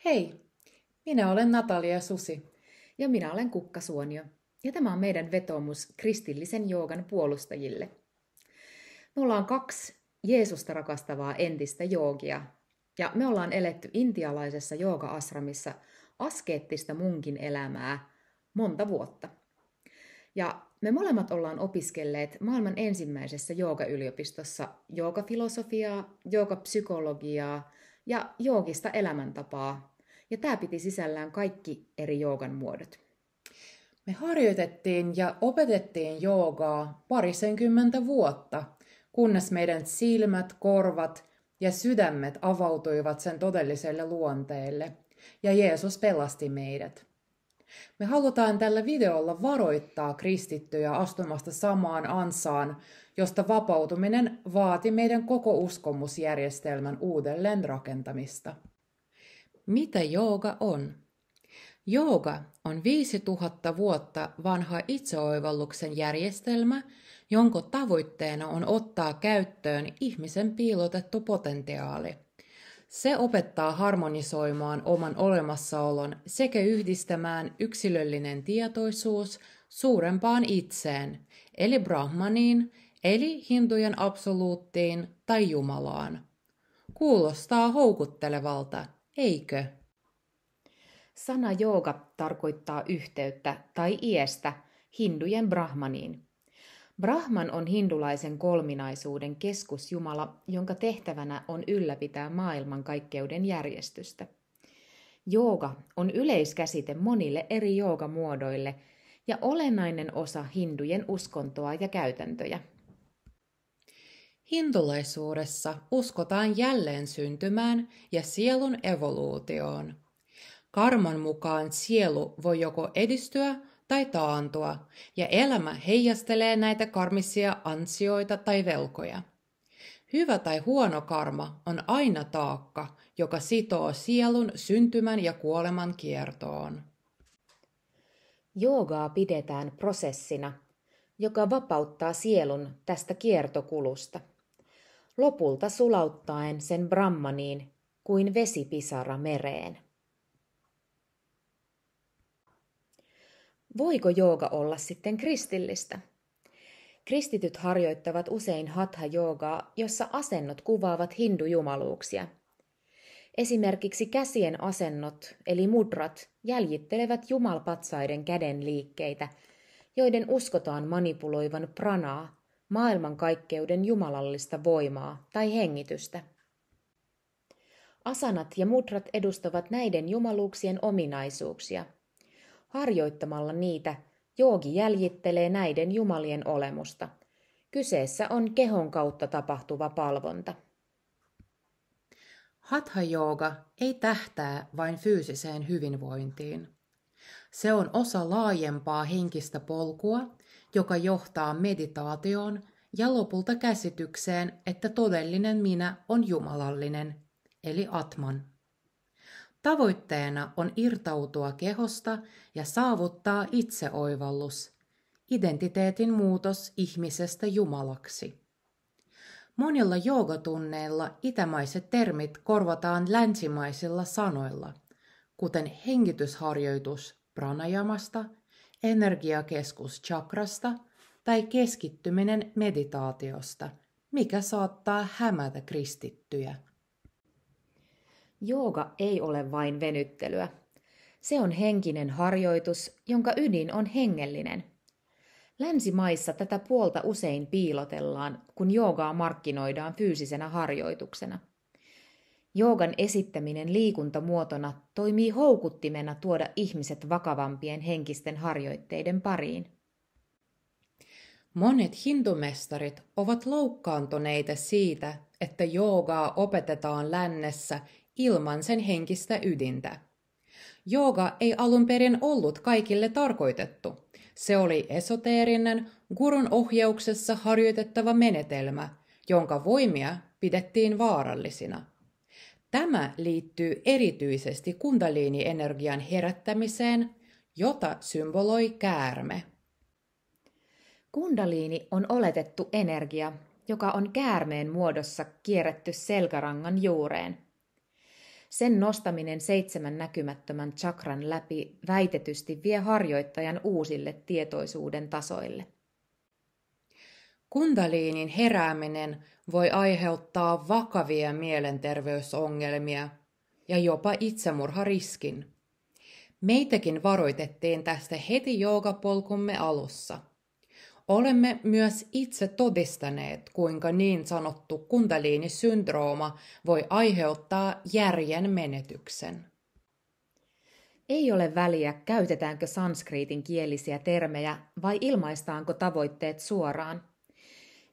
Hei, minä olen Natalia Susi. Ja minä olen Kukka Suonio. Ja tämä on meidän vetoomus kristillisen joogan puolustajille. Me ollaan kaksi Jeesusta rakastavaa entistä joogia. Ja me ollaan eletty intialaisessa jooga-asramissa askeettista munkin elämää monta vuotta. Ja me molemmat ollaan opiskelleet maailman ensimmäisessä joogayliopistossa joogafilosofiaa, joogapsykologiaa ja joogista elämäntapaa. Ja tämä piti sisällään kaikki eri joogan muodot. Me harjoitettiin ja opetettiin joogaa parisenkymmentä vuotta, kunnes meidän silmät, korvat ja sydämet avautuivat sen todelliselle luonteelle, ja Jeesus pelasti meidät. Me halutaan tällä videolla varoittaa kristittyjä astumasta samaan ansaan, josta vapautuminen vaati meidän koko uskomusjärjestelmän uudelleen rakentamista. Mitä jooga on? Jooga on 5000 vuotta vanha itseoivalluksen järjestelmä, jonka tavoitteena on ottaa käyttöön ihmisen piilotettu potentiaali. Se opettaa harmonisoimaan oman olemassaolon sekä yhdistämään yksilöllinen tietoisuus suurempaan itseen, eli Brahmaniin, eli hindujen absoluuttiin tai Jumalaan. Kuulostaa houkuttelevalta, eikö? Sana jooga tarkoittaa yhteyttä tai iestä hindujen Brahmaniin. Brahman on hindulaisen kolminaisuuden keskusjumala, jonka tehtävänä on ylläpitää maailmankaikkeuden järjestystä. Jooga on yleiskäsite monille eri joogamuodoille ja olennainen osa hindujen uskontoa ja käytäntöjä. Hindulaisuudessa uskotaan jälleen syntymään ja sielun evoluutioon. Karman mukaan sielu voi joko edistyä tai taantua, ja elämä heijastelee näitä karmisia ansioita tai velkoja. Hyvä tai huono karma on aina taakka, joka sitoo sielun syntymän ja kuoleman kiertoon. Joogaa pidetään prosessina, joka vapauttaa sielun tästä kiertokulusta, lopulta sulauttaen sen Brahmaniin kuin vesipisara mereen. Voiko jooga olla sitten kristillistä? Kristityt harjoittavat usein hatha-joogaa, jossa asennot kuvaavat hindujumaluuksia. Esimerkiksi käsien asennot, eli mudrat, jäljittelevät jumalpatsaiden käden liikkeitä, joiden uskotaan manipuloivan pranaa, maailmankaikkeuden jumalallista voimaa tai hengitystä. Asanat ja mudrat edustavat näiden jumaluuksien ominaisuuksia. Harjoittamalla niitä joogi jäljittelee näiden jumalien olemusta. Kyseessä on kehon kautta tapahtuva palvonta. Hatha-jooga ei tähtää vain fyysiseen hyvinvointiin. Se on osa laajempaa henkistä polkua, joka johtaa meditaatioon ja lopulta käsitykseen, että todellinen minä on jumalallinen, eli Atman. Tavoitteena on irtautua kehosta ja saavuttaa itseoivallus, identiteetin muutos ihmisestä jumalaksi. Monilla joogatunneilla itämaiset termit korvataan länsimaisilla sanoilla, kuten hengitysharjoitus pranayamasta, energiakeskus chakrasta tai keskittyminen meditaatiosta, mikä saattaa hämätä kristittyjä. Jooga ei ole vain venyttelyä. Se on henkinen harjoitus, jonka ydin on hengellinen. Länsimaissa tätä puolta usein piilotellaan, kun joogaa markkinoidaan fyysisenä harjoituksena. Joogan esittäminen liikuntamuotona toimii houkuttimena tuoda ihmiset vakavampien henkisten harjoitteiden pariin. Monet hindumestarit ovat loukkaantuneita siitä, että joogaa opetetaan lännessä ilman sen henkistä ydintä. Jooga ei alun perin ollut kaikille tarkoitettu. Se oli esoteerinen, gurun ohjauksessa harjoitettava menetelmä, jonka voimia pidettiin vaarallisina. Tämä liittyy erityisesti kundaliini-energian herättämiseen, jota symboloi käärme. Kundaliini on oletettu energia, joka on käärmeen muodossa kierretty selkärangan juureen. Sen nostaminen 7 näkymättömän chakran läpi väitetysti vie harjoittajan uusille tietoisuuden tasoille. Kundaliinin herääminen voi aiheuttaa vakavia mielenterveysongelmia ja jopa itsemurhariskin. Meitäkin varoitettiin tästä heti joogapolkumme alussa. Olemme myös itse todistaneet, kuinka niin sanottu kundaliinisyndrooma voi aiheuttaa järjen menetyksen. Ei ole väliä, käytetäänkö sanskriitin kielisiä termejä vai ilmaistaanko tavoitteet suoraan.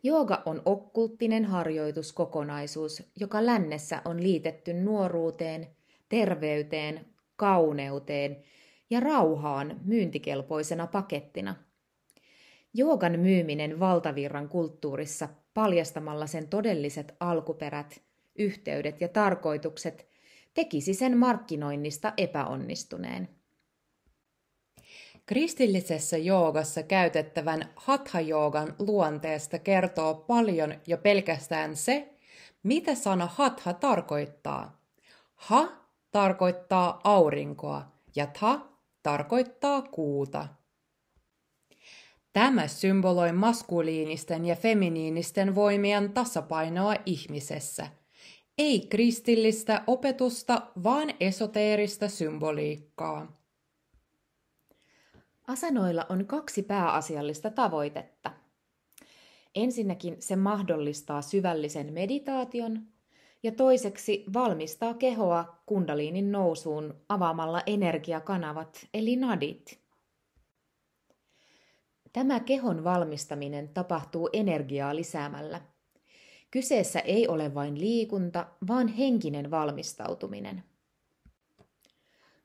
Jooga on okkulttinen harjoituskokonaisuus, joka lännessä on liitetty nuoruuteen, terveyteen, kauneuteen ja rauhaan myyntikelpoisena pakettina. Joogan myyminen valtavirran kulttuurissa paljastamalla sen todelliset alkuperät, yhteydet ja tarkoitukset tekisi sen markkinoinnista epäonnistuneen. Kristillisessä joogassa käytettävän hatha-joogan luonteesta kertoo paljon jo pelkästään se, mitä sana hatha tarkoittaa. Ha tarkoittaa aurinkoa ja tha tarkoittaa kuuta. Tämä symboloi maskuliinisten ja feminiinisten voimien tasapainoa ihmisessä. Ei kristillistä opetusta, vaan esoteerista symboliikkaa. Asanoilla on 2 pääasiallista tavoitetta. Ensinnäkin se mahdollistaa syvällisen meditaation ja toiseksi valmistaa kehoa kundaliinin nousuun avaamalla energiakanavat eli nadit. Tämä kehon valmistaminen tapahtuu energiaa lisäämällä. Kyseessä ei ole vain liikunta, vaan henkinen valmistautuminen.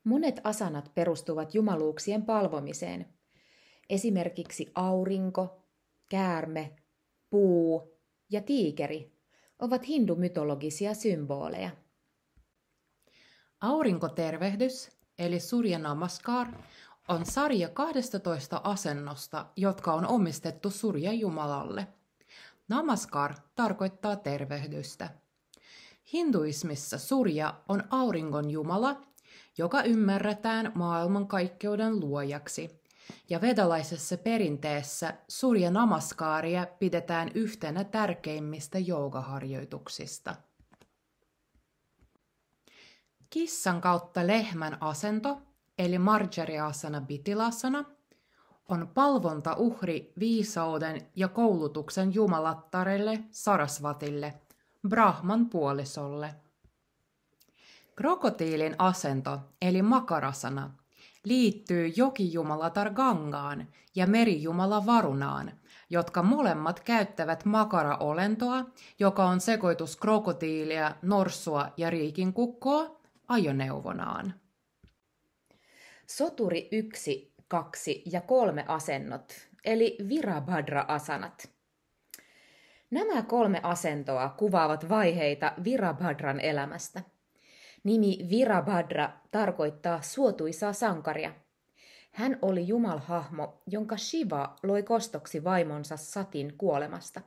Monet asanat perustuvat jumaluuksien palvomiseen. Esimerkiksi aurinko, käärme, puu ja tiikeri ovat hindumytologisia symboleja. Aurinkotervehdys eli Surya Namaskar on sarja 12 asennosta, jotka on omistettu Surya-jumalalle. Namaskar tarkoittaa tervehdystä. Hinduismissa Surya on auringon jumala, joka ymmärretään maailmankaikkeuden luojaksi, ja vedalaisessa perinteessä Surya Namaskaria pidetään yhtenä tärkeimmistä joogaharjoituksista. Kissan kautta lehmän asento, eli Marjariasana Bitilasana, on palvontauhri viisauden ja koulutuksen jumalattarelle Sarasvatille, Brahman puolisolle. Krokotiilin asento, eli Makarasana, liittyy jokijumalatar Gangaan ja merijumala Varunaan, jotka molemmat käyttävät makara-olentoa, joka on sekoitus krokotiilia, norsua ja riikinkukkoa, ajoneuvonaan. Soturi 1, 2 ja 3 asennot, eli Virabhadra-asanat. Nämä 3 asentoa kuvaavat vaiheita Virabhadran elämästä. Nimi Virabhadra tarkoittaa suotuisaa sankaria. Hän oli jumalhahmo, jonka Shiva loi kostoksi vaimonsa Satin kuolemasta.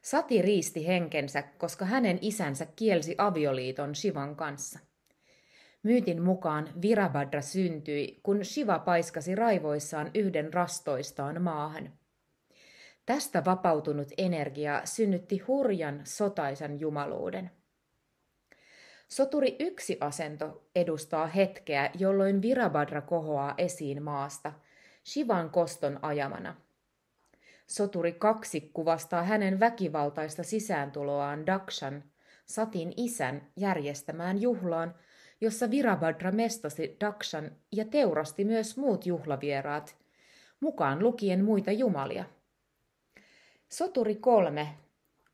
Sati riisti henkensä, koska hänen isänsä kielsi avioliiton Shivan kanssa. Myytin mukaan Virabhadra syntyi, kun Shiva paiskasi raivoissaan yhden rastoistaan maahan. Tästä vapautunut energia synnytti hurjan sotaisan jumaluuden. Soturi 1 asento edustaa hetkeä, jolloin Virabhadra kohoaa esiin maasta, Shivan koston ajamana. Soturi 2 kuvastaa hänen väkivaltaista sisääntuloaan Dakshan, Satin isän, järjestämään juhlaan, jossa Virabhadra mestasi Dakshan ja teurasti myös muut juhlavieraat, mukaan lukien muita jumalia. Soturi 3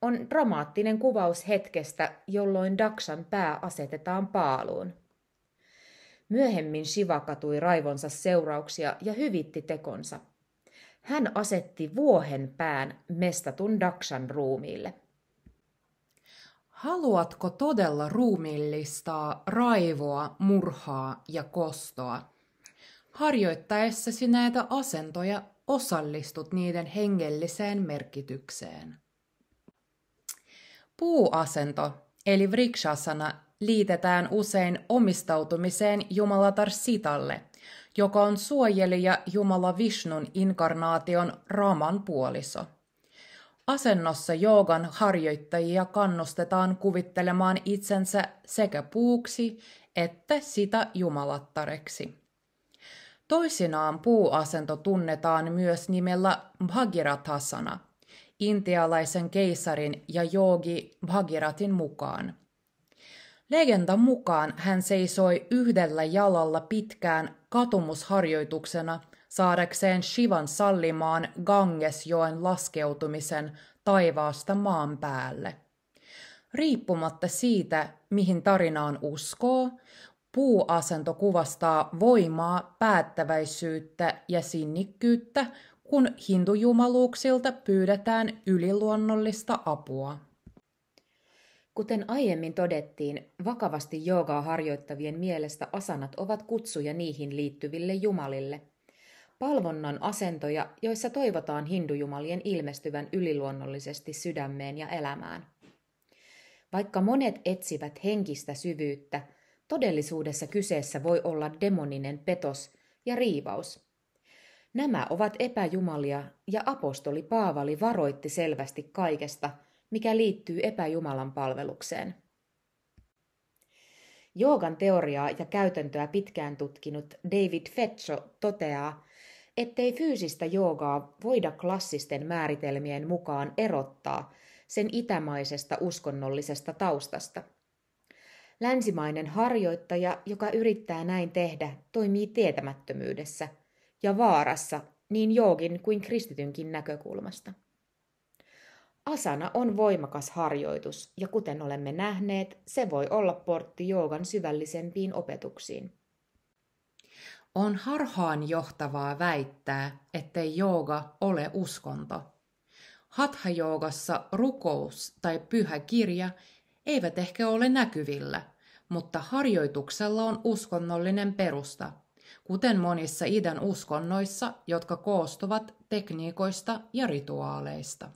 on dramaattinen kuvaus hetkestä, jolloin Dakshan pää asetetaan paaluun. Myöhemmin Shiva katui raivonsa seurauksia ja hyvitti tekonsa. Hän asetti vuohen pään mestatun Dakshan ruumiille. Haluatko todella ruumiillistaa raivoa, murhaa ja kostoa? Harjoittaessasi näitä asentoja osallistut niiden hengelliseen merkitykseen. Puuasento, eli Vrikshasana, liitetään usein omistautumiseen Jumalatar Sitalle, joka on suojelija Jumala Vishnun inkarnaation Raman puoliso. Asennossa joogan harjoittajia kannustetaan kuvittelemaan itsensä sekä puuksi että sitä jumalattareksi. Toisinaan puuasento tunnetaan myös nimellä Bhagirathasana, intialaisen keisarin ja joogi Bhagiratin mukaan. Legendan mukaan hän seisoi yhdellä jalalla pitkään katumusharjoituksena saadakseen Shivan sallimaan Gangesjoen laskeutumisen taivaasta maan päälle. Riippumatta siitä, mihin tarinaan uskoo, puuasento kuvastaa voimaa, päättäväisyyttä ja sinnikkyyttä, kun hindujumaluuksilta pyydetään yliluonnollista apua. Kuten aiemmin todettiin, vakavasti joogaa harjoittavien mielestä asanat ovat kutsuja niihin liittyville jumalille. Palvonnan asentoja, joissa toivotaan hindujumalien ilmestyvän yliluonnollisesti sydämeen ja elämään. Vaikka monet etsivät henkistä syvyyttä, todellisuudessa kyseessä voi olla demoninen petos ja riivaus. Nämä ovat epäjumalia ja apostoli Paavali varoitti selvästi kaikesta, mikä liittyy epäjumalan palvelukseen. Joogan teoriaa ja käytäntöä pitkään tutkinut David Fetcho toteaa, ettei fyysistä joogaa voida klassisten määritelmien mukaan erottaa sen itämaisesta uskonnollisesta taustasta. Länsimainen harjoittaja, joka yrittää näin tehdä, toimii tietämättömyydessä ja vaarassa niin joogin kuin kristitynkin näkökulmasta. Asana on voimakas harjoitus ja kuten olemme nähneet, se voi olla portti joogan syvällisempiin opetuksiin. On harhaan johtavaa väittää, ettei jooga ole uskonto. Hatha-joogassa rukous tai pyhä kirja eivät ehkä ole näkyvillä, mutta harjoituksella on uskonnollinen perusta, kuten monissa idän uskonnoissa, jotka koostuvat tekniikoista ja rituaaleista.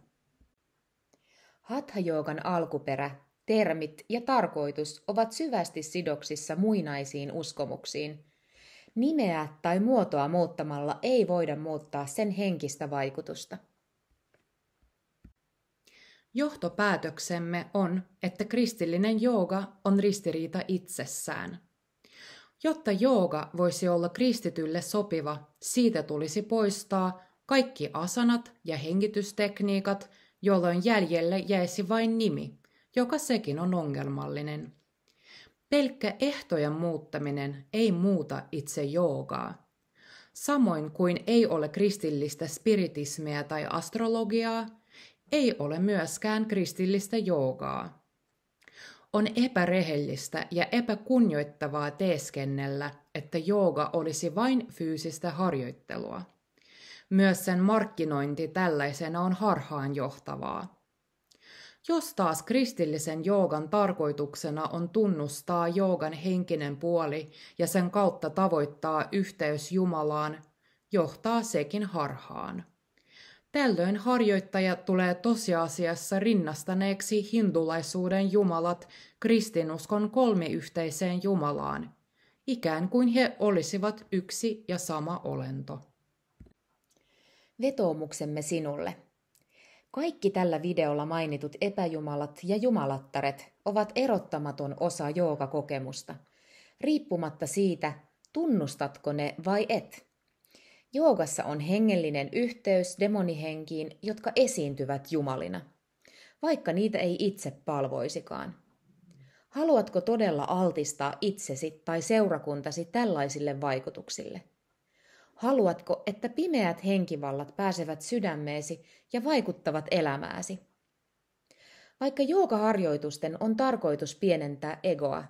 Hatha-joogan alkuperä, termit ja tarkoitus ovat syvästi sidoksissa muinaisiin uskomuksiin. Nimeä tai muotoa muuttamalla ei voida muuttaa sen henkistä vaikutusta. Johtopäätöksemme on, että kristillinen jooga on ristiriita itsessään. Jotta jooga voisi olla kristitylle sopiva, siitä tulisi poistaa kaikki asanat ja hengitystekniikat, jolloin jäljelle jäisi vain nimi, joka sekin on ongelmallinen. Pelkkä ehtojen muuttaminen ei muuta itse joogaa. Samoin kuin ei ole kristillistä spiritismiä tai astrologiaa, ei ole myöskään kristillistä joogaa. On epärehellistä ja epäkunnioittavaa teeskennellä, että jooga olisi vain fyysistä harjoittelua. Myös sen markkinointi tällaisena on harhaanjohtavaa. Jos taas kristillisen joogan tarkoituksena on tunnustaa joogan henkinen puoli ja sen kautta tavoittaa yhteys Jumalaan, johtaa sekin harhaan. Tällöin harjoittaja tulee tosiasiassa rinnastaneeksi hindulaisuuden jumalat kristinuskon kolmiyhteiseen Jumalaan, ikään kuin he olisivat yksi ja sama olento. Vetoomuksemme sinulle. Kaikki tällä videolla mainitut epäjumalat ja jumalattaret ovat erottamaton osa joogakokemusta, riippumatta siitä, tunnustatko ne vai et. Joogassa on hengellinen yhteys demonihenkiin, jotka esiintyvät jumalina, vaikka niitä ei itse palvoisikaan. Haluatko todella altistaa itsesi tai seurakuntasi tällaisille vaikutuksille? Haluatko, että pimeät henkivallat pääsevät sydämeesi ja vaikuttavat elämääsi? Vaikka joogaharjoitusten on tarkoitus pienentää egoa,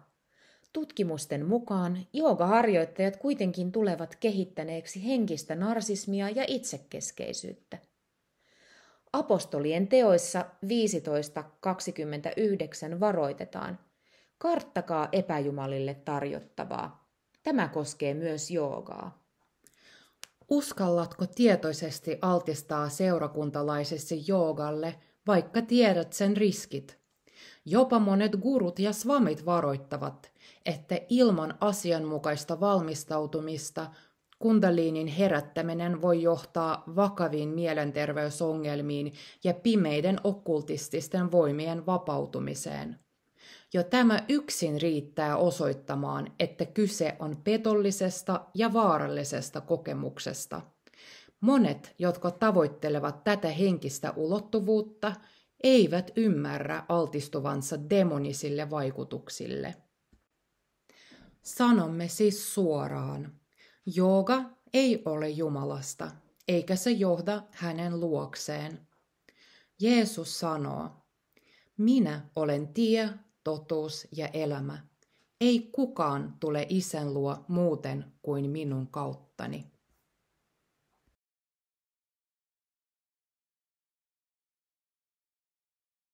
tutkimusten mukaan joogaharjoittajat kuitenkin tulevat kehittäneeksi henkistä narsismia ja itsekeskeisyyttä. Apostolien teoissa 15:29 varoitetaan: karttakaa epäjumalille tarjottavaa. Tämä koskee myös joogaa. Uskallatko tietoisesti altistaa seurakuntalaisesi joogalle, vaikka tiedät sen riskit? Jopa monet gurut ja swamit varoittavat, että ilman asianmukaista valmistautumista kundalinin herättäminen voi johtaa vakaviin mielenterveysongelmiin ja pimeiden okkultististen voimien vapautumiseen. Jo tämä yksin riittää osoittamaan, että kyse on petollisesta ja vaarallisesta kokemuksesta. Monet, jotka tavoittelevat tätä henkistä ulottuvuutta, eivät ymmärrä altistuvansa demonisille vaikutuksille. Sanomme siis suoraan. Jooga ei ole Jumalasta, eikä se johda hänen luokseen. Jeesus sanoo, minä olen tie, totuus ja elämä. Ei kukaan tule Isän luo muuten kuin minun kauttani.